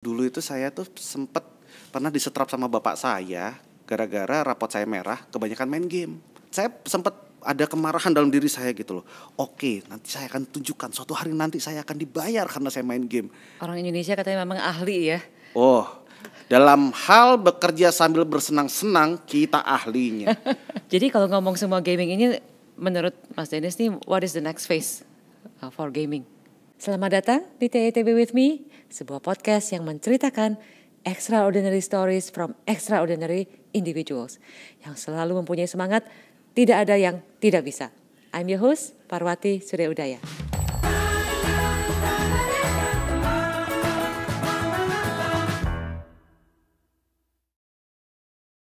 Dulu itu saya tuh sempet pernah disetrap sama bapak saya gara-gara rapot saya merah kebanyakan main game. Saya sempet ada kemarahan dalam diri saya gitu loh. Oke, nanti saya akan tunjukkan suatu hari nanti saya akan dibayar karena saya main game. Orang Indonesia katanya memang ahli ya. Oh, dalam hal bekerja sambil bersenang-senang kita ahlinya. Jadi kalau ngomong semua gaming ini, menurut Mas Dennis nih, what is the next phase for gaming? Selamat datang di TETB With Me, sebuah podcast yang menceritakan extraordinary stories from extraordinary individuals yang selalu mempunyai semangat, tidak ada yang tidak bisa. I'm your host, Parwati Surya Udaya.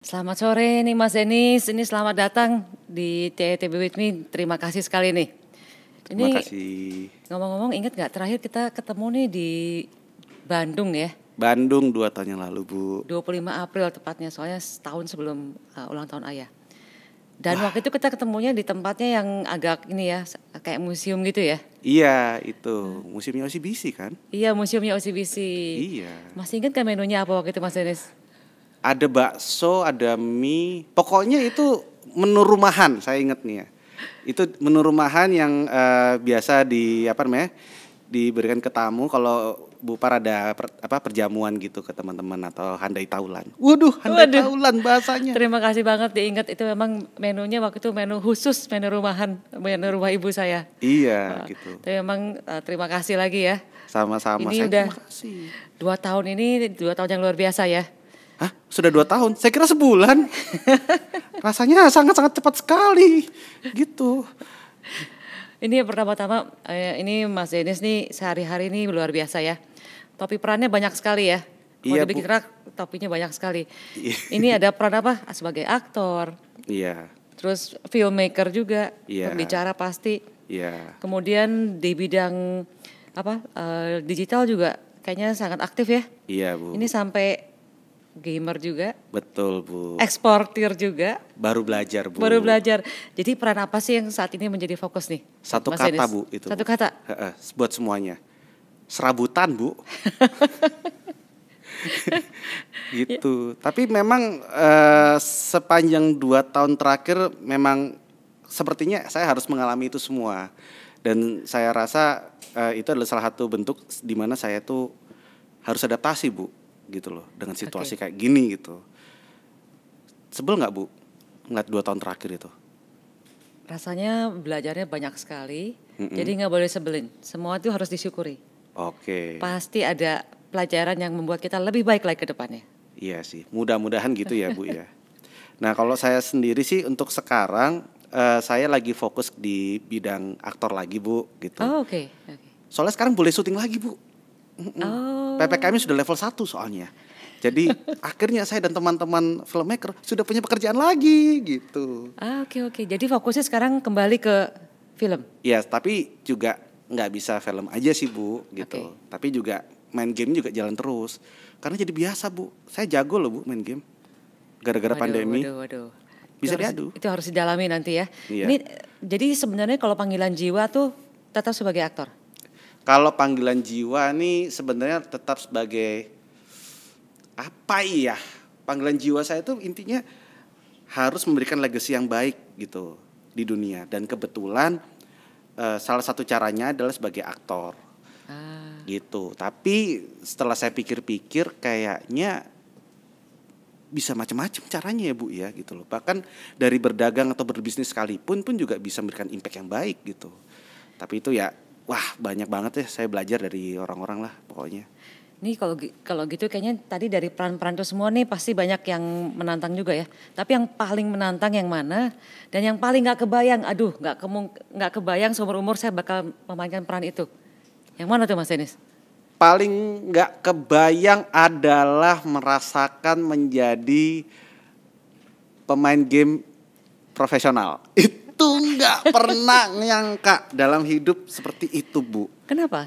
Selamat sore nih Mas Dennis, ini selamat datang di TETB With Me, terima kasih sekali nih. Terima Ini kasih. ngomong-ngomong, ingat gak terakhir kita ketemu nih di Bandung ya? Bandung 2 tahun yang lalu, Bu. 25 April tepatnya, soalnya setahun sebelum ulang tahun ayah. Dan waktu itu kita ketemunya di tempatnya yang agak ini ya, kayak museum gitu ya? Iya, itu museumnya OCBC kan? Iya, museumnya OCBC. Iya. Masih ingat kan menunya apa waktu itu Mas Dennis? Ada bakso, ada mie. Pokoknya itu menu rumahan, saya ingat nih ya. Itu menu rumahan yang biasa diberikan ke tamu kalau Bu Par ada perjamuan gitu ke teman-teman atau handai taulan. Waduh, handai taulan bahasanya. Terima kasih banget diingat, itu memang menunya waktu itu menu khusus, menu rumahan, menu rumah ibu saya. Iya, gitu. Tapi memang terima kasih lagi ya. Sama-sama, Ini saya udah terima kasih. 2 tahun ini, 2 tahun yang luar biasa ya. Hah? Sudah 2 tahun? Saya kira sebulan. Rasanya sangat-sangat cepat sekali. Gitu. Ini pertama-tama, ini Mas Dennis nih sehari-hari ini luar biasa ya. Topi perannya banyak sekali ya. Kalau Iya, dibikin Bu. rak, topinya banyak sekali. Iya. Ini ada peran apa? Sebagai aktor, Iya, terus filmmaker juga, Iya. pembicara pasti. iya. Kemudian di bidang digital juga kayaknya sangat aktif ya. Iya, Bu. Ini sampai gamer juga, Betul, Bu. eksportir juga. Baru belajar, Bu. Baru belajar. Jadi peran apa sih yang saat ini menjadi fokus nih? Satu Mas kata, Dennis? Bu, itu. Satu Bu. kata. Heeh, buat semuanya. Serabutan, Bu. Gitu. Tapi memang sepanjang 2 tahun terakhir memang sepertinya saya harus mengalami itu semua. Dan saya rasa itu adalah salah satu bentuk di mana saya tuh harus adaptasi, Bu, gitu loh, dengan situasi kayak gini gitu. Sebel nggak, Bu, ngeliat 2 tahun terakhir itu? Rasanya belajarnya banyak sekali, jadi nggak boleh sebelin. Semua itu harus disyukuri. Oke. Pasti ada pelajaran yang membuat kita lebih baik lagi ke depannya. Iya sih, mudah-mudahan gitu ya, Bu ya. Nah, kalau saya sendiri sih untuk sekarang saya lagi fokus di bidang aktor lagi, Bu, gitu. Oh, oke. Soalnya sekarang boleh syuting lagi, Bu. Oh. PPKM sudah level 1 soalnya. Jadi akhirnya saya dan teman-teman filmmaker sudah punya pekerjaan lagi gitu. Oke. Jadi fokusnya sekarang kembali ke film. Ya, tapi juga nggak bisa film aja sih, Bu, gitu. Oke. Tapi juga main game juga jalan terus. Karena jadi biasa, Bu. Saya jago loh, Bu, main game. Gara-gara pandemi. Waduh. Bisa Itu diadu. Itu harus didalami nanti ya. Iya. Ini jadi sebenarnya kalau panggilan jiwa tuh tetap sebagai aktor. Kalau panggilan jiwa nih sebenarnya tetap sebagai apa ya? Panggilan jiwa saya itu intinya harus memberikan legacy yang baik gitu di dunia. Dan kebetulan salah satu caranya adalah sebagai aktor. Gitu. Tapi setelah saya pikir-pikir kayaknya bisa macam-macam caranya ya, Bu ya, gitu loh. Bahkan dari berdagang atau berbisnis sekalipun pun juga bisa memberikan impact yang baik gitu. Tapi itu ya, wah banyak banget ya saya belajar dari orang-orang lah pokoknya. Nih kalau gitu kayaknya tadi dari peran-peran itu semua nih pasti banyak yang menantang juga ya. Tapi yang paling menantang yang mana? Dan yang paling nggak kebayang, nggak kebayang seumur umur saya bakal memainkan peran itu. Yang mana tuh Mas Dennis? Paling nggak kebayang adalah merasakan menjadi pemain game profesional. Itu nggak pernah nyangka dalam hidup seperti itu, Bu. Kenapa?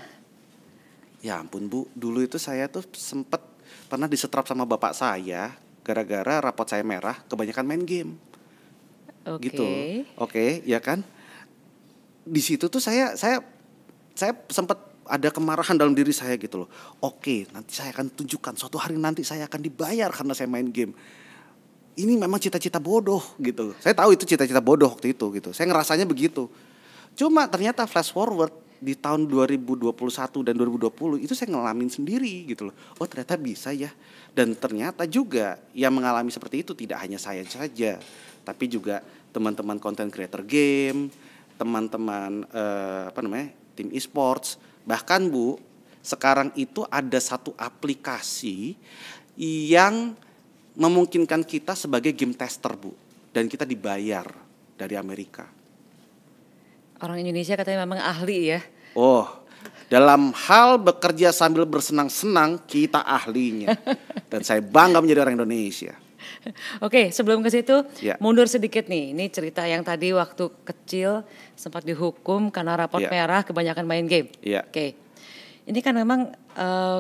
Ya ampun, Bu, dulu itu saya tuh sempet pernah disetrap sama bapak saya gara-gara rapot saya merah kebanyakan main game. Oke. Gitu. Oke, ya kan? Di situ tuh saya sempet ada kemarahan dalam diri saya gitu loh. Oke, nanti saya akan tunjukkan suatu hari nanti saya akan dibayar karena saya main game. Ini memang cita-cita bodoh gitu. Saya tahu itu cita-cita bodoh waktu itu gitu. Saya ngerasanya begitu. Cuma ternyata flash forward di tahun 2021 dan 2020 itu saya ngalamin sendiri gitu loh. Oh ternyata bisa ya. Dan ternyata juga yang mengalami seperti itu tidak hanya saya saja, tapi juga teman-teman content creator game, teman-teman tim e-sports. Bahkan Bu, sekarang itu ada satu aplikasi yang memungkinkan kita sebagai game tester Bu, dan kita dibayar dari Amerika. Orang Indonesia katanya memang ahli ya. Oh, dalam hal bekerja sambil bersenang-senang kita ahlinya. Dan saya bangga menjadi orang Indonesia. Oke, sebelum ke situ Ya. mundur sedikit nih. Ini cerita yang tadi waktu kecil sempat dihukum karena raport Ya. merah kebanyakan main game. Ya. Oke. Ini kan memang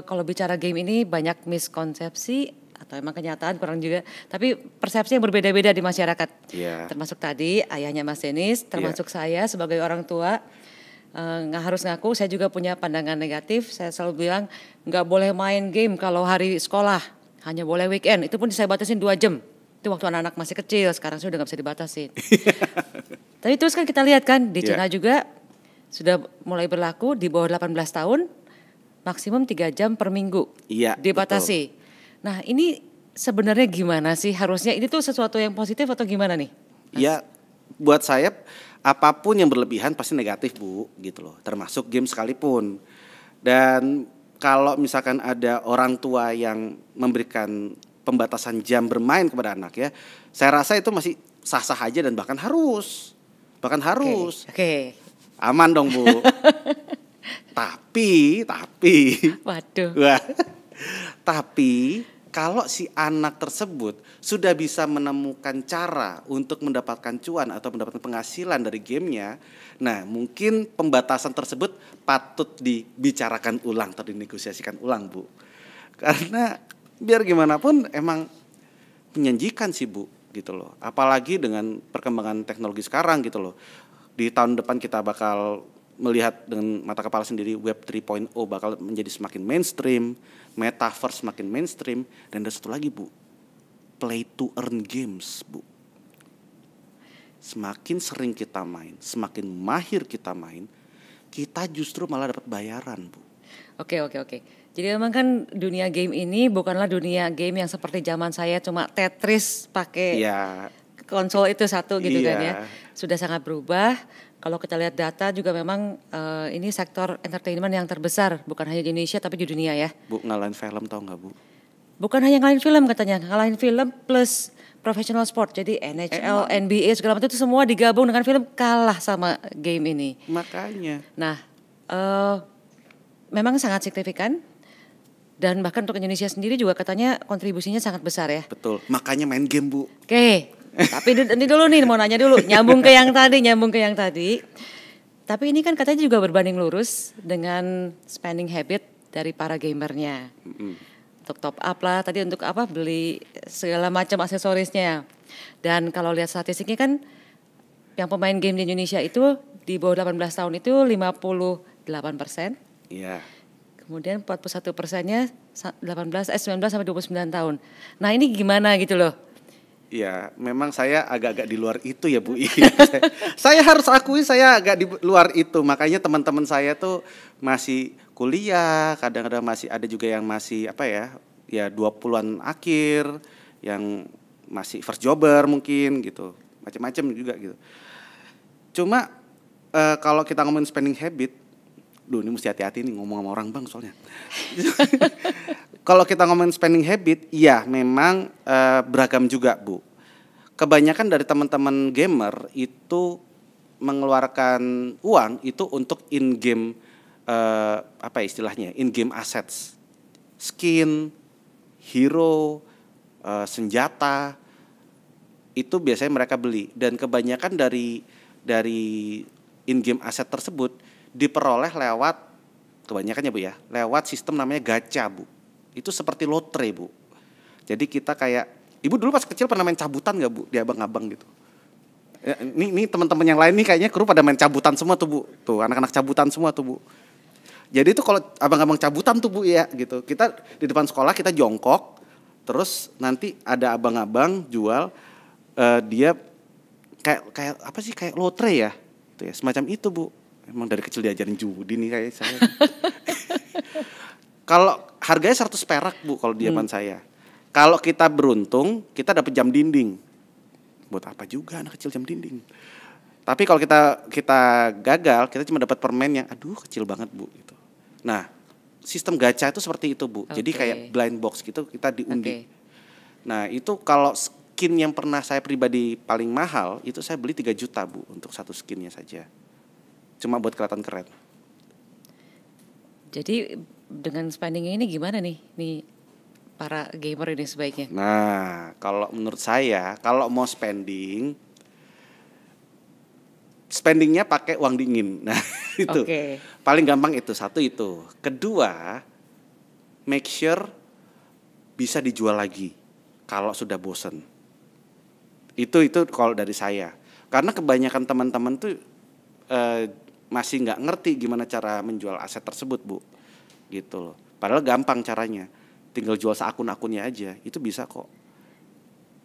kalau bicara game ini banyak miskonsepsi atau emang kenyataan kurang juga. Tapi persepsi yang berbeda-beda di masyarakat. Ya. Termasuk tadi ayahnya Mas Denis, termasuk saya sebagai orang tua. Nggak harus ngaku, saya juga punya pandangan negatif. Saya selalu bilang nggak boleh main game kalau hari sekolah. Hanya boleh weekend, itu pun saya batasin 2 jam. Itu waktu anak-anak masih kecil, sekarang sudah gak bisa dibatasin. Tapi terus kan kita lihat kan, di Cina juga sudah mulai berlaku di bawah 18 tahun, maksimum 3 jam per minggu Iya, dibatasi. betul. Nah ini sebenarnya gimana sih, harusnya ini tuh sesuatu yang positif atau gimana nih? Ya, buat saya apapun yang berlebihan pasti negatif Bu, gitu loh. Termasuk game sekalipun. Dan kalau misalkan ada orang tua yang memberikan pembatasan jam bermain kepada anak ya, saya rasa itu masih sah-sah aja dan bahkan harus. Oke. Aman dong Bu. Tapi. Waduh. Wah. Tapi kalau si anak tersebut sudah bisa menemukan cara untuk mendapatkan cuan atau mendapatkan penghasilan dari gamenya, nah mungkin pembatasan tersebut patut dibicarakan ulang atau dinegosiasikan ulang Bu. Karena biar gimana pun emang menjanjikan sih Bu gitu loh. Apalagi dengan perkembangan teknologi sekarang gitu loh. Di tahun depan kita bakal melihat dengan mata kepala sendiri Web 3.0 bakal menjadi semakin mainstream, metaverse semakin mainstream, dan ada satu lagi Bu, play to earn games Bu. Semakin sering kita main, semakin mahir kita main, kita justru malah dapat bayaran Bu. Oke. Jadi memang kan dunia game ini bukanlah dunia game yang seperti zaman saya cuma Tetris pakai konsol itu satu gitu kan ya. Sudah sangat berubah. Kalau kita lihat data juga memang ini sektor entertainment yang terbesar, bukan hanya di Indonesia tapi di dunia ya. Bu, ngalahin film tau gak Bu? Bukan hanya ngalahin film katanya, ngalahin film plus professional sport. Jadi NHL, NBA segala macam itu semua digabung dengan film, kalah sama game ini. Makanya. Nah, memang sangat signifikan. Dan bahkan untuk Indonesia sendiri juga katanya kontribusinya sangat besar ya. Betul, makanya main game Bu. Oke. Tapi ini dulu nih mau nanya dulu, nyambung ke yang tadi. Tapi ini kan katanya juga berbanding lurus dengan spending habit dari para gamernya. Untuk top up lah, tadi untuk apa beli segala macam aksesorisnya. Dan kalau lihat statistiknya kan yang pemain game di Indonesia itu di bawah 18 tahun itu 58%. Iya. Kemudian 41%-nya 19 sampai 29 tahun. Nah ini gimana gitu loh. Ya, memang saya agak-agak di luar itu ya Bu. Saya harus akui saya agak di luar itu. Makanya teman-teman saya tuh masih kuliah, kadang-kadang masih ada juga yang masih ya 20-an akhir, yang masih first jobber mungkin gitu. Macam-macam juga gitu. Cuma kalau kita ngomongin spending habit, ini mesti hati-hati nih ngomong sama orang Bang soalnya. Kalau kita ngomongin spending habit, ya memang beragam juga Bu. Kebanyakan dari teman-teman gamer itu mengeluarkan uang itu untuk in-game in-game assets, skin, hero, senjata, itu biasanya mereka beli. Dan kebanyakan dari in-game asset tersebut diperoleh lewat, kebanyakan ya Bu ya, lewat sistem namanya gacha Bu. Itu seperti lotre Bu. Jadi kita kayak, Ibu dulu pas kecil pernah main cabutan gak Bu di abang-abang gitu? Ya, ini teman-teman yang lain nih kayaknya kru pada main cabutan semua tuh Bu. Tuh anak-anak cabutan semua tuh Bu. Jadi itu kalau abang-abang cabutan tuh Bu ya gitu. Kita di depan sekolah kita jongkok, terus nanti ada abang-abang jual dia kayak apa sih, kayak lotre ya, gitu ya, semacam itu Bu. Emang dari kecil diajarin judi nih kayak saya. Kalau harganya 100 perak Bu kalau di zaman saya. Kalau kita beruntung kita dapat jam dinding. Buat apa juga anak kecil jam dinding. Tapi kalau kita gagal, kita cuma dapat permen yang aduh kecil banget Bu gitu. Nah, sistem gacha itu seperti itu Bu. Jadi kayak blind box gitu, kita diundi. Nah, itu kalau skin yang pernah saya pribadi paling mahal, itu saya beli 3 juta Bu untuk satu skinnya saja. Cuma buat kelihatan keren. Jadi dengan spending ini gimana nih para gamer ini sebaiknya? Nah, kalau menurut saya, kalau mau spendingnya pakai uang dingin. Nah, itu. Paling gampang itu, satu itu. Kedua, make sure bisa dijual lagi kalau sudah bosen. Itu kalau dari saya. Karena kebanyakan teman-teman tuh masih nggak ngerti gimana cara menjual aset tersebut Bu. Gitu loh. Padahal gampang caranya. Tinggal jual seakun-akunnya aja, itu bisa kok.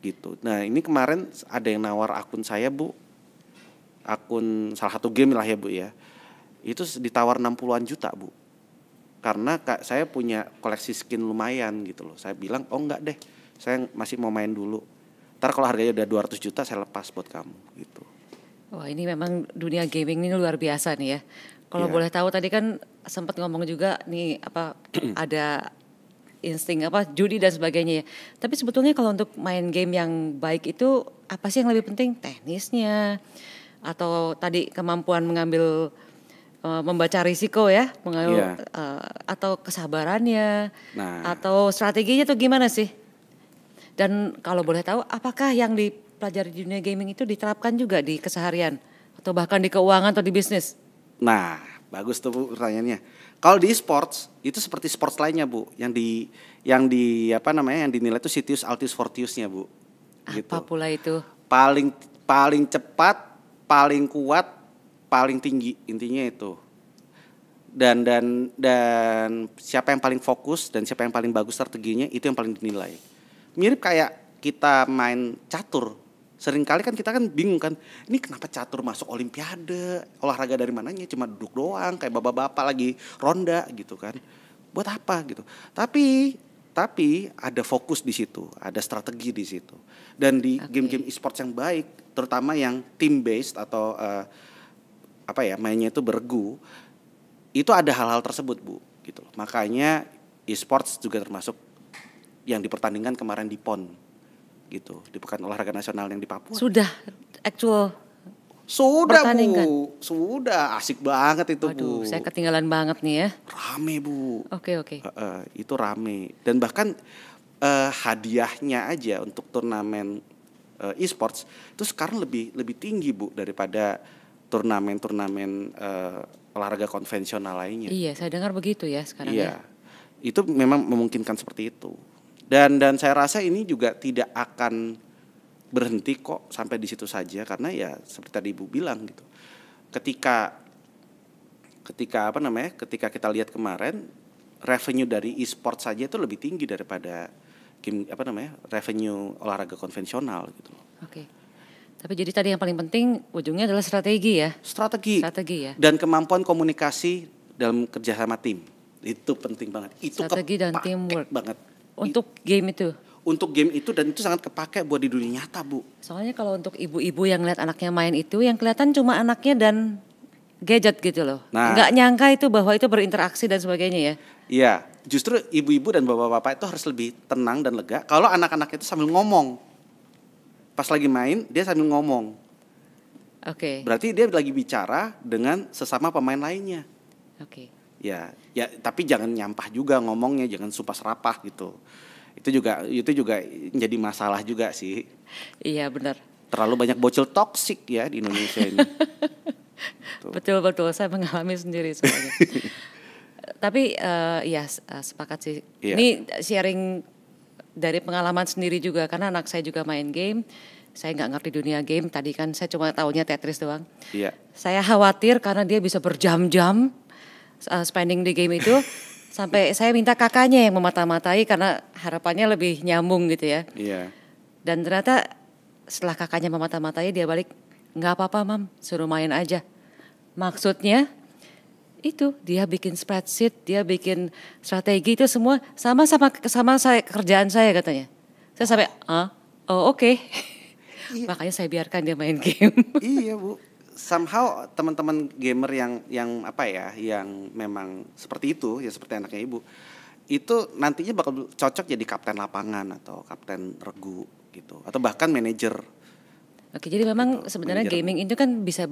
Gitu. Nah, ini kemarin ada yang nawar akun saya Bu. Akun salah satu game lah ya Bu ya. Itu ditawar 60-an juta Bu. Karena saya punya koleksi skin lumayan gitu loh. Saya bilang, "Oh enggak deh. Saya masih mau main dulu. Ntar kalau harganya udah 200 juta saya lepas buat kamu." gitu. Wah, ini memang dunia gaming ini luar biasa nih ya. Kalau boleh tahu tadi kan sempat ngomong juga nih ada insting judi dan sebagainya ya. Tapi sebetulnya kalau untuk main game yang baik itu apa sih yang lebih penting? Teknisnya atau tadi kemampuan mengambil membaca risiko ya, atau kesabarannya, atau strateginya tuh gimana sih? Dan kalau boleh tahu apakah yang dipelajari di dunia gaming itu diterapkan juga di keseharian atau bahkan di keuangan atau di bisnis? Nah, bagus tuh Bu pertanyaannya. Kalau di sports itu seperti sports lainnya Bu, yang dinilai itu Citius Altius Fortiusnya Bu. Gitu. Apa pula itu? Paling cepat, paling kuat, paling tinggi, intinya itu. Dan siapa yang paling fokus dan siapa yang paling bagus strateginya itu yang paling dinilai. Mirip kayak kita main catur. Seringkali kan kita kan bingung kan, ini kenapa catur masuk olimpiade, olahraga dari mananya, cuma duduk doang kayak bapak-bapak lagi ronda gitu kan. Buat apa gitu. Tapi ada fokus di situ, ada strategi di situ. Dan di game-game e-sports yang baik, terutama yang team based atau mainnya itu bergu, itu ada hal-hal tersebut Bu gitu. Makanya e-sports juga termasuk yang dipertandingkan kemarin di PON. Gitu, di Pekan Olahraga Nasional yang di Papua. Sudah Bu. Sudah asik banget itu. Waduh, Bu. Saya ketinggalan banget nih ya. Rame Bu. Oke. Itu rame dan bahkan hadiahnya aja untuk turnamen e-sports itu sekarang lebih tinggi Bu daripada turnamen olahraga konvensional lainnya. Iya, saya dengar begitu ya sekarang. Iya, itu memang memungkinkan seperti itu. Dan saya rasa ini juga tidak akan berhenti kok sampai di situ saja, karena ya seperti tadi Ibu bilang gitu. Ketika kita lihat kemarin revenue dari e-sport saja itu lebih tinggi daripada revenue olahraga konvensional gitu. Oke. Tapi jadi tadi yang paling penting ujungnya adalah strategi ya. Strategi ya. Dan kemampuan komunikasi dalam kerjasama tim. Itu penting banget. Itu strategi dan teamwork banget. Untuk game itu? Untuk game itu, dan itu sangat kepake buat di dunia nyata Bu. Soalnya kalau untuk ibu-ibu yang lihat anaknya main itu, yang kelihatan cuma anaknya dan gadget gitu loh. Nggak nyangka itu bahwa itu berinteraksi dan sebagainya ya. Iya, justru ibu-ibu dan bapak-bapak itu harus lebih tenang dan lega kalau anak-anak itu sambil ngomong. Pas lagi main, dia sambil ngomong. Oke. Berarti dia lagi bicara dengan sesama pemain lainnya. Oke. Ya, tapi jangan nyampah juga ngomongnya, jangan sumpah serapah gitu. Itu juga jadi masalah juga sih. Iya benar. Terlalu banyak bocil toksik ya di Indonesia ini. Betul, saya mengalami sendiri soalnya. Tapi sepakat sih. Iya. Ini sharing dari pengalaman sendiri juga, karena anak saya juga main game. Saya nggak ngerti dunia game. Tadi kan saya cuma taunya Tetris doang. Iya. Saya khawatir karena dia bisa berjam-jam spending di game itu sampai saya minta kakaknya yang memata-matai karena harapannya lebih nyambung gitu ya. Iya. Dan ternyata setelah kakaknya memata-matai dia balik, nggak apa-apa mam, suruh main aja. Maksudnya itu dia bikin spreadsheet, dia bikin strategi itu semua sama saya kerjaan saya katanya. Saya sampai oh oke. Iya. Makanya saya biarkan dia main game. Iya Bu. Somehow teman-teman gamer yang apa ya, yang memang seperti itu, ya seperti anaknya Ibu, itu nantinya bakal cocok jadi kapten lapangan atau kapten regu gitu, atau bahkan manajer. Oke, jadi memang Gitu, sebenarnya manajer. gaming itu kan bisa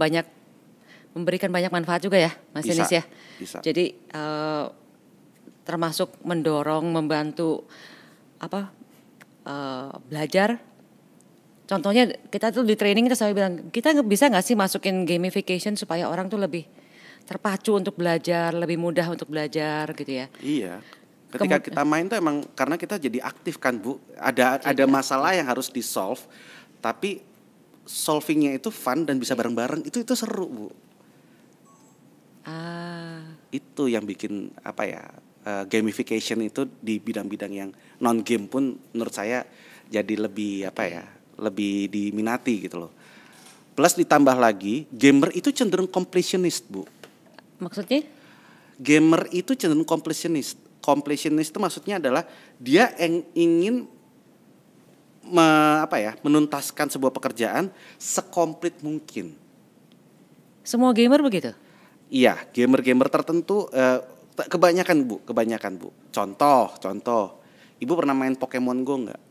memberikan banyak manfaat juga ya, Mas Bisa, Denis ya. bisa. Jadi termasuk mendorong, membantu belajar. Contohnya kita tuh di training kita selalu bilang, kita bisa nggak sih masukin gamification supaya orang tuh lebih terpacu untuk belajar, lebih mudah untuk belajar gitu ya. Iya. Ketika kita main tuh emang karena kita jadi aktif kan Bu. Ada masalah yang harus di solve, tapi solvingnya itu fun dan bisa bareng-bareng, itu seru Bu. Itu yang bikin gamification itu di bidang-bidang yang non game pun menurut saya jadi lebih lebih diminati gitu loh. Plus ditambah lagi gamer itu cenderung completionist Bu. Maksudnya? Gamer itu cenderung completionist. Completionist itu maksudnya adalah dia yang ingin menuntaskan sebuah pekerjaan sekomplit mungkin. Semua gamer begitu? Iya, gamer-gamer tertentu kebanyakan Bu. Contoh, Ibu pernah main Pokemon Go nggak?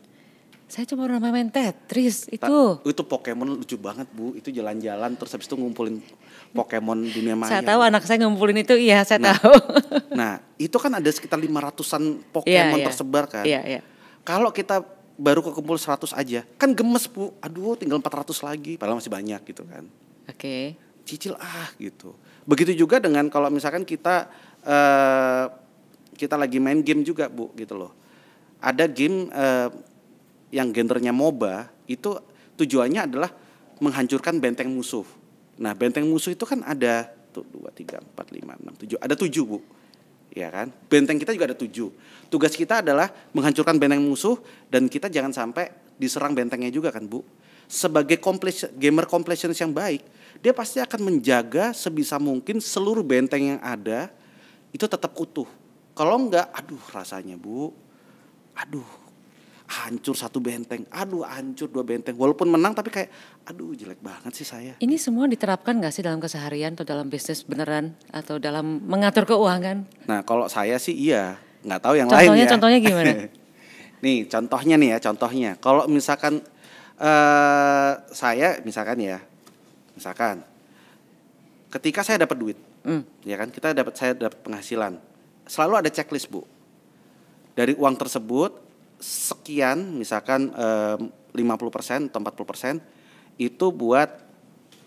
Saya cuma pernah main Tetris itu. Itu Pokemon lucu banget Bu. Itu jalan-jalan terus habis itu ngumpulin Pokemon dunia maya. Saya tahu anak saya ngumpulin itu, iya saya tahu. Nah, itu kan ada sekitar 500-an Pokemon tersebar kan. Iya. Kalau kita baru kekumpul 100 aja, kan gemes Bu. Aduh, tinggal 400 lagi, padahal masih banyak gitu kan. Oke. Cicil gitu. Begitu juga dengan kalau misalkan kita lagi main game juga Bu gitu loh. Ada game yang genrenya MOBA itu tujuannya adalah menghancurkan benteng musuh. Nah, benteng musuh itu kan ada 1, 2, 3, 4, 5, 6, 7. Ada 7 Bu. Ya kan? Benteng kita juga ada 7. Tugas kita adalah menghancurkan benteng musuh dan kita jangan sampai diserang bentengnya juga kan Bu. Sebagai gamer completionist yang baik, dia pasti akan menjaga sebisa mungkin seluruh benteng yang ada itu tetap utuh. Kalau enggak, rasanya Bu, hancur 1 benteng, hancur 2 benteng. Walaupun menang tapi kayak, jelek banget sih saya. Ini semua diterapkan gak sih dalam keseharian atau dalam bisnis beneran atau dalam mengatur keuangan? Nah kalau saya sih iya, nggak tahu yang lain ya. Contohnya gimana? Nih contohnya. Kalau misalkan saya misalkan ketika saya dapat duit, ya kan, saya dapat penghasilan, selalu ada checklist Bu. Dari uang tersebut sekian, misalkan 50% atau 40% itu buat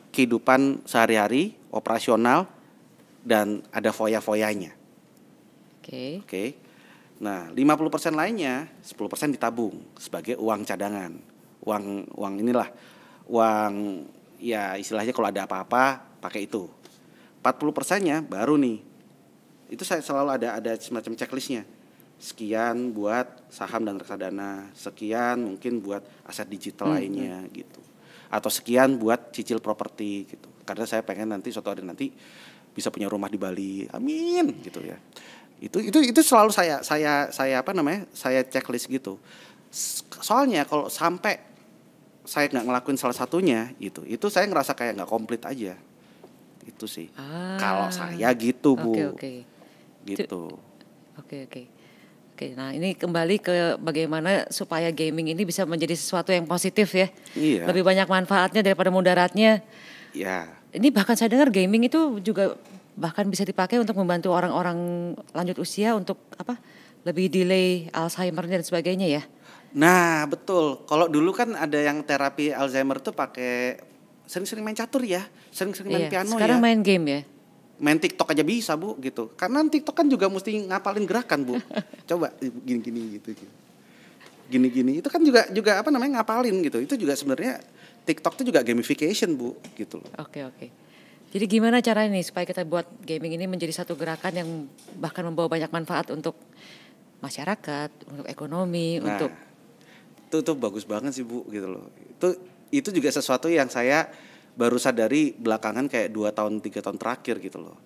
kehidupan sehari-hari, operasional, dan ada foya-foyanya. Oke. Nah, 50% lainnya, 10% ditabung sebagai uang cadangan. Uang ya istilahnya kalau ada apa-apa pakai itu. 40%-nya baru nih. Itu saya selalu ada semacam checklistnya. Sekian buat saham dan reksadana, sekian mungkin buat aset digital lainnya gitu. Atau sekian buat cicil properti gitu. Karena saya pengen nanti suatu hari nanti bisa punya rumah di Bali. Amin gitu ya. Itu selalu saya checklist gitu. Soalnya kalau sampai saya nggak ngelakuin salah satunya gitu, itu saya ngerasa kayak nggak komplit aja. Itu sih. Kalau saya gitu Bu. Oke. Gitu. Oke. Nah ini kembali ke bagaimana supaya gaming ini bisa menjadi sesuatu yang positif ya. Iya. Lebih banyak manfaatnya daripada mudaratnya. Ya. Ini bahkan saya dengar gaming itu juga bahkan bisa dipakai untuk membantu orang-orang lanjut usia untuk lebih delay Alzheimer dan sebagainya ya. Nah betul. Kalau dulu kan ada yang terapi Alzheimer tuh pakai sering-sering main catur ya, sering-sering main piano. Sekarang ya. main game ya. Main TikTok aja bisa Bu gitu. Karena TikTok kan juga mesti ngapalin gerakan Bu. Coba gini gitu. Gini itu kan juga ngapalin gitu. Itu juga sebenarnya TikTok itu juga gamification Bu gitu loh. Oke. Jadi gimana caranya nih supaya kita buat gaming ini menjadi satu gerakan yang bahkan membawa banyak manfaat untuk masyarakat, untuk ekonomi, Nah, untuk itu bagus banget sih Bu gitu loh. Itu juga sesuatu yang saya baru sadari belakangan kayak 2 tahun 3 tahun terakhir gitu loh.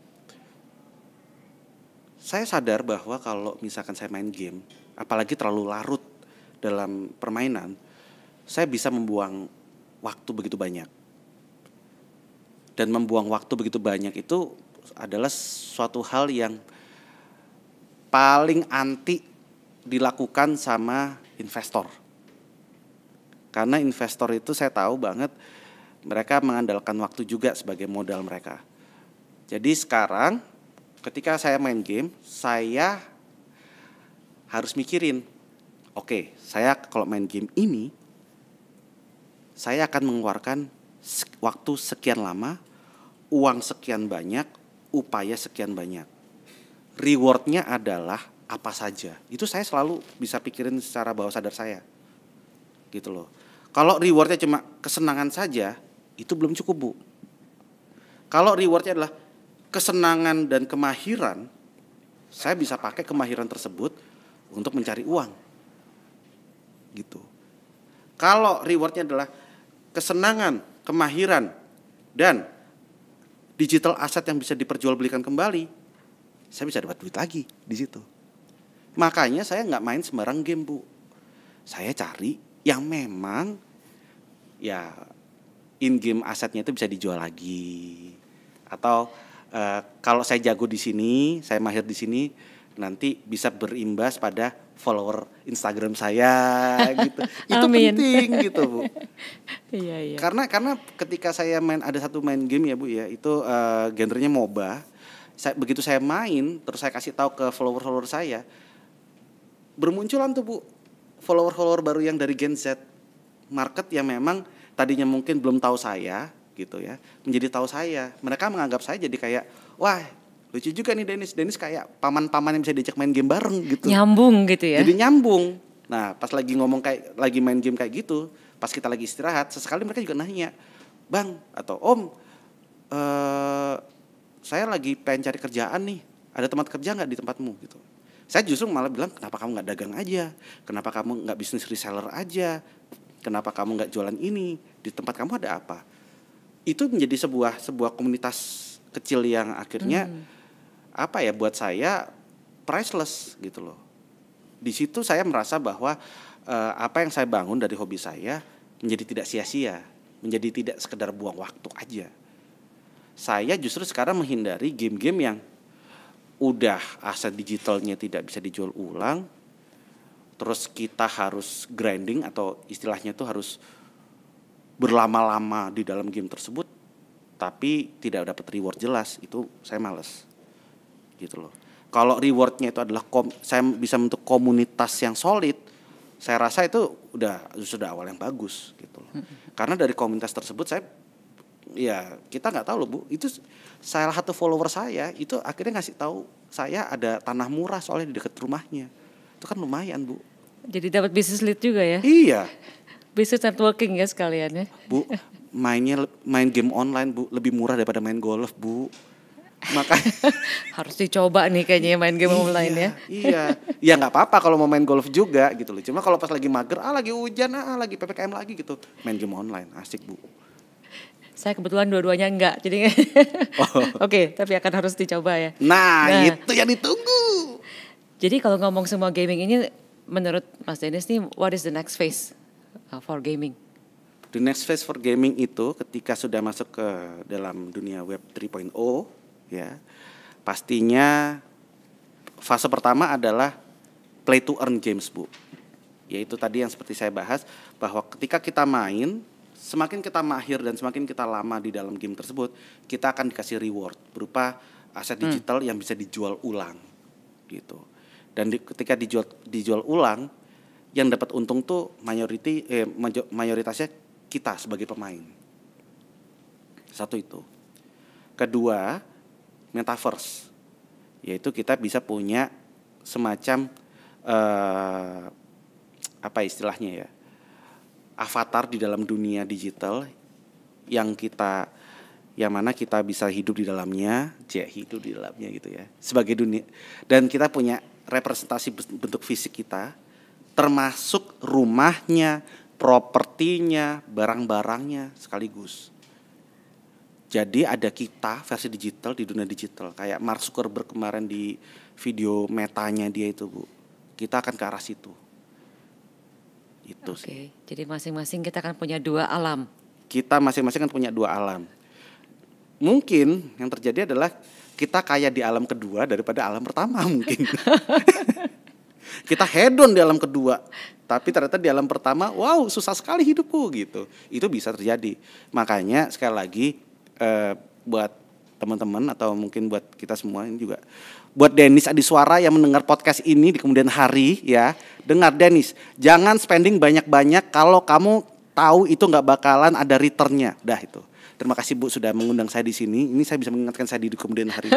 Saya sadar bahwa kalau misalkan saya main game, apalagi terlalu larut dalam permainan, saya bisa membuang waktu begitu banyak. Dan membuang waktu begitu banyak itu adalah suatu hal yang paling anti dilakukan sama investor. Karena investor itu saya tahu banget mereka mengandalkan waktu juga sebagai modal mereka. Jadi sekarang ketika saya main game, saya harus mikirin, oke, saya kalau main game ini saya akan mengeluarkan waktu sekian lama, uang sekian banyak, upaya sekian banyak. Rewardnya adalah apa saja. Itu saya selalu bisa pikirin secara bawah sadar saya. Gitu loh. Kalau rewardnya cuma kesenangan saja, itu belum cukup Bu. Kalau rewardnya adalah kesenangan dan kemahiran, saya bisa pakai kemahiran tersebut untuk mencari uang. Gitu. Kalau rewardnya adalah kesenangan, kemahiran, dan digital aset yang bisa diperjualbelikan kembali, saya bisa dapat duit lagi di situ. Makanya saya nggak main sembarang game Bu. Saya cari yang memang ya in-game asetnya itu bisa dijual lagi. Atau kalau saya jago di sini, saya mahir di sini, nanti bisa berimbas pada follower Instagram saya gitu. Itu Amin. penting gitu Bu. Iya. Karena ketika saya ada satu main game ya Bu ya, itu genrenya MOBA. Begitu saya main, terus saya kasih tahu ke follower saya, bermunculan tuh Bu follower baru yang dari Gen Z, market yang memang tadinya mungkin belum tahu saya gitu ya, menjadi tahu saya. Mereka menganggap saya jadi kayak, wah lucu juga nih Dennis kayak paman-paman yang bisa diajak main game bareng gitu. Nyambung gitu ya. Jadi nyambung. Nah pas lagi lagi main game kayak gitu, pas kita lagi istirahat, sesekali mereka juga nanya, Bang atau Om, saya lagi pengen cari kerjaan nih, ada tempat kerja nggak di tempatmu gitu. Saya justru malah bilang, kenapa kamu nggak dagang aja, kenapa kamu nggak bisnis reseller aja, kenapa kamu nggak jualan ini, di tempat kamu ada apa. Itu menjadi sebuah komunitas kecil yang akhirnya buat saya priceless gitu loh. Di situ saya merasa bahwa apa yang saya bangun dari hobi saya menjadi tidak sia-sia, menjadi tidak sekedar buang waktu aja. Saya justru sekarang menghindari game-game yang udah aset digitalnya tidak bisa dijual ulang, terus kita harus grinding atau istilahnya itu harus berlama-lama di dalam game tersebut, tapi tidak dapat reward jelas, itu saya males gitu loh. Kalau rewardnya itu adalah saya bisa membentuk komunitas yang solid, saya rasa itu sudah awal yang bagus gitu loh. Karena dari komunitas tersebut kita nggak tahu loh Bu, itu salah satu follower saya itu akhirnya ngasih tahu saya ada tanah murah soalnya di dekat rumahnya. Itu kan lumayan Bu. Jadi dapat business lead juga ya. Iya. Business networking ya sekalian ya. Bu, main game online Bu lebih murah daripada main golf Bu. Makanya harus dicoba nih kayaknya main game online ya. Iya. Ya nggak apa-apa kalau mau main golf juga gitu loh. Cuma kalau pas lagi mager, lagi hujan, lagi PPKM lagi gitu, main game online asik Bu. Saya kebetulan dua-duanya enggak, jadi Oke, tapi akan harus dicoba ya. Nah, itu yang ditunggu. Jadi kalau ngomong semua gaming ini, menurut Mas Dennis nih, what is the next phase for gaming? The next phase for gaming itu ketika sudah masuk ke dalam dunia web 3.0 ya, pastinya fase pertama adalah play to earn games Bu. Yaitu tadi yang seperti saya bahas, bahwa ketika kita main, semakin kita mahir dan semakin kita lama di dalam game tersebut, kita akan dikasih reward berupa aset digital yang bisa dijual ulang gitu. Dan ketika dijual ulang, yang dapat untung tuh mayoritasnya kita sebagai pemain. Satu itu. Kedua, metaverse, yaitu kita bisa punya semacam istilahnya ya, avatar di dalam dunia digital yang kita yang mana kita bisa hidup di dalamnya, hidup di dalamnya gitu ya, sebagai dunia. Dan kita punya representasi bentuk fisik kita, termasuk rumahnya, propertinya, barang-barangnya sekaligus. Jadi ada kita versi digital di dunia digital, kayak Mark Zuckerberg kemarin di video metanya dia itu, Bu. Kita akan ke arah situ. Itu sih. Jadi masing-masing kita akan punya 2 alam. Kita masing-masing kan punya 2 alam. Mungkin yang terjadi adalah kita kaya di alam kedua daripada alam pertama mungkin. Kita hedon di alam kedua, tapi ternyata di alam pertama, wow susah sekali hidupku gitu. Itu bisa terjadi. Makanya sekali lagi buat teman-teman atau mungkin buat kita semua ini juga, buat Dennis Adiswara yang mendengar podcast ini di kemudian hari ya, dengar Dennis, jangan spending banyak-banyak kalau kamu tahu itu nggak bakalan ada returnnya. Dah itu. Terima kasih Bu sudah mengundang saya di sini. Ini saya bisa mengingatkan saya di kemudian hari.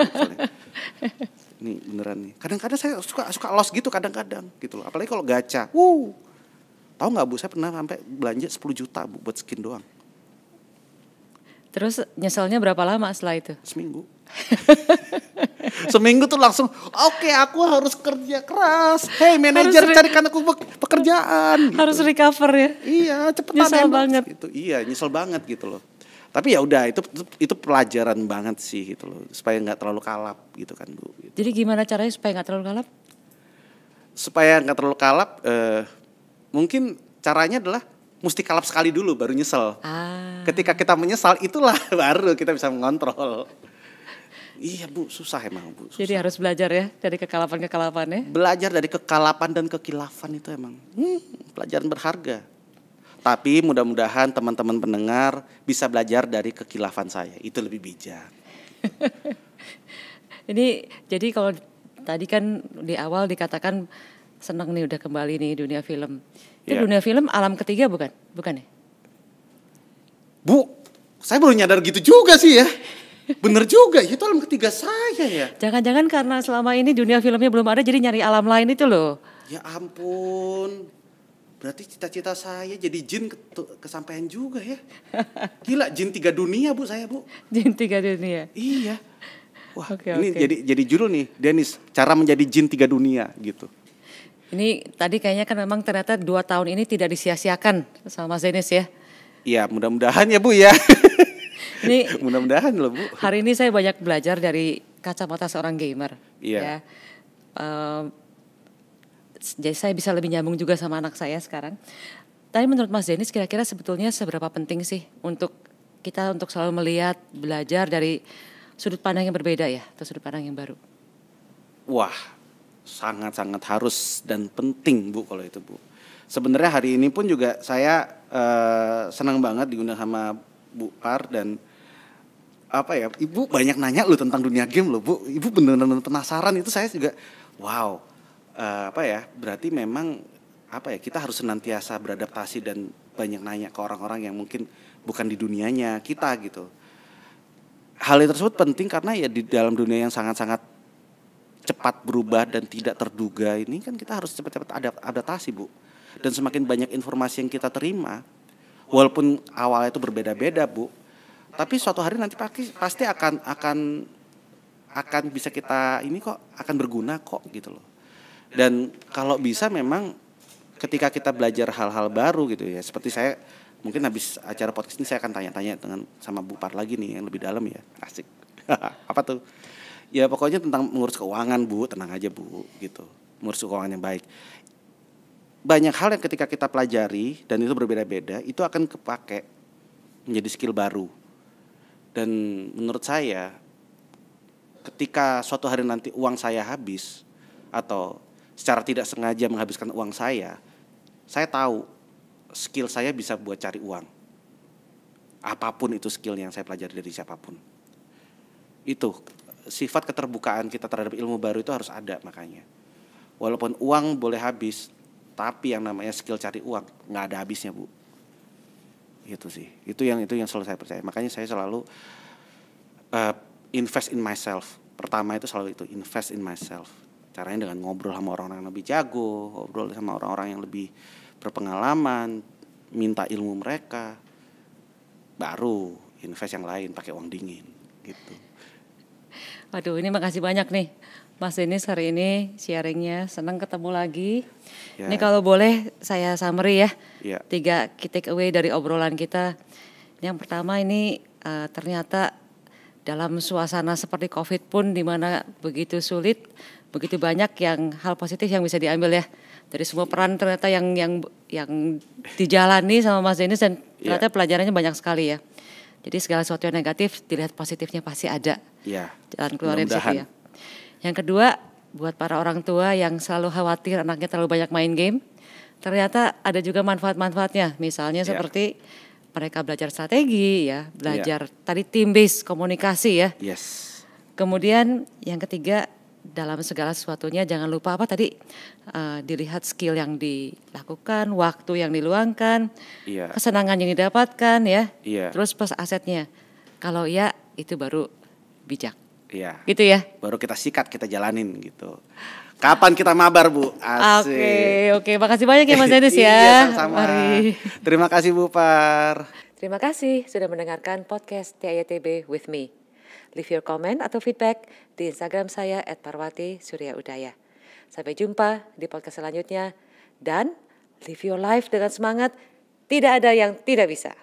Ini beneran nih. Kadang-kadang saya suka lost gitu kadang-kadang gitu loh. Apalagi kalau gacha. Tahu nggak Bu, saya pernah sampai belanja 10 juta Bu buat skin doang. Terus nyeselnya berapa lama setelah itu? Seminggu. Seminggu tuh langsung oke, aku harus kerja keras. Hey manajer, carikan aku pekerjaan. Gitu. Harus recover ya. Iya, cepetan. Nyesel banget. Gitu. Iya, nyesel banget gitu loh. Tapi ya udah itu pelajaran banget sih gitu loh, supaya nggak terlalu kalap gitu kan Bu. Gitu. Jadi gimana caranya supaya nggak terlalu kalap? Supaya nggak terlalu kalap, mungkin caranya adalah mesti kalap sekali dulu baru nyesel. Ketika kita menyesal itulah baru kita bisa mengontrol. Iya Bu, susah emang Bu. Susah. Jadi harus belajar ya dari kekalapan-kekalapannya. Belajar dari kekalapan dan kekilafan itu emang pelajaran berharga. Tapi mudah-mudahan teman-teman pendengar bisa belajar dari kekilafan saya. Itu lebih bijak. Ini jadi kalau tadi kan di awal dikatakan senang nih udah kembali nih dunia film. Itu dunia film alam ketiga bukan? Bukan ya? Bu, saya baru nyadar gitu juga sih ya. Bener juga, itu alam ketiga saya ya. Jangan-jangan karena selama ini dunia filmnya belum ada jadi nyari alam lain itu loh. Ya ampun. Berarti cita-cita saya jadi jin kesampaian juga ya. Gila, jin 3 dunia Bu saya Bu. Jin 3 dunia. Iya. Wah, ini jadi judul nih, Dennis, cara menjadi jin 3 dunia gitu. Ini tadi kayaknya kan memang ternyata 2 tahun ini tidak disia-siakan sama Mas Dennis ya. Iya, mudah-mudahan ya Bu ya. Ini mudah-mudahan loh Bu. Hari ini saya banyak belajar dari kacamata seorang gamer. Iya. Ya. Jadi saya bisa lebih nyambung juga sama anak saya sekarang. Tadi menurut Mas Dennis kira-kira sebetulnya seberapa penting sih untuk kita untuk selalu melihat, belajar dari sudut pandang yang berbeda ya, atau sudut pandang yang baru? Wah, sangat-sangat harus dan penting Bu kalau itu Bu. Sebenarnya hari ini pun juga saya senang banget diundang sama Bu Par dan Ibu banyak nanya loh tentang dunia game loh Bu. Ibu benar-benar penasaran, itu saya juga wow. Berarti memang kita harus senantiasa beradaptasi dan banyak nanya ke orang-orang yang mungkin bukan di dunianya kita gitu. Hal tersebut penting karena ya di dalam dunia yang sangat-sangat cepat berubah dan tidak terduga ini kan kita harus cepat-cepat adaptasi Bu. Dan semakin banyak informasi yang kita terima, walaupun awalnya itu berbeda-beda Bu, tapi suatu hari nanti pasti akan bisa kita ini kok akan berguna kok gitu loh. Dan kalau bisa memang ketika kita belajar hal-hal baru gitu ya, seperti saya mungkin habis acara podcast ini saya akan tanya-tanya sama Bu Par lagi nih yang lebih dalam ya, asik. Apa tuh? Ya pokoknya tentang mengurus keuangan Bu, tenang aja Bu gitu, mengurus keuangan yang baik. Banyak hal yang ketika kita pelajari dan itu berbeda-beda, itu akan kepake menjadi skill baru. Dan menurut saya ketika suatu hari nanti uang saya habis atau secara tidak sengaja menghabiskan uang saya tahu skill saya bisa buat cari uang. Apapun itu skill yang saya pelajari dari siapapun. Itu sifat keterbukaan kita terhadap ilmu baru itu harus ada makanya. Walaupun uang boleh habis, tapi yang namanya skill cari uang nggak ada habisnya Bu. Itu sih. Itu yang selalu saya percaya. Makanya saya selalu invest in myself. Pertama itu selalu itu, invest in myself. Caranya dengan ngobrol sama orang-orang yang lebih jago, ngobrol sama orang-orang yang lebih berpengalaman, minta ilmu mereka. Baru invest yang lain pakai uang dingin gitu. Waduh, ini makasih banyak nih Mas Denis hari ini sharingnya, senang ketemu lagi. Ya. Ini kalau boleh saya summary ya, Ya. 3 key take away dari obrolan kita. Yang pertama ini ternyata dalam suasana seperti COVID pun di mana begitu sulit, begitu banyak yang hal positif yang bisa diambil ya. Dari semua peran ternyata yang dijalani sama Mas Denis dan ternyata pelajarannya banyak sekali ya. Jadi segala sesuatu yang negatif dilihat positifnya pasti ada. Iya. Jalan keluarin situ ya. Yang kedua, buat para orang tua yang selalu khawatir anaknya terlalu banyak main game, ternyata ada juga manfaat-manfaatnya. Misalnya seperti mereka belajar strategi ya, belajar tadi team based komunikasi ya. Yes. Kemudian yang ketiga, dalam segala sesuatunya jangan lupa apa tadi, dilihat skill yang dilakukan, waktu yang diluangkan, kesenangan yang didapatkan ya, terus plus asetnya. Kalau ya itu baru bijak. Iya. Gitu ya. Baru kita sikat, kita jalanin gitu. Kapan kita mabar, Bu? Asik. Oke, makasih banyak ya Mas Denis ya. Iya, sama-sama. Mari. Terima kasih Bu Par. Terima kasih sudah mendengarkan podcast TITB with me. Leave your comment atau feedback di Instagram saya @parwati_suryaudaya. Sampai jumpa di podcast selanjutnya dan live your life dengan semangat. Tidak ada yang tidak bisa.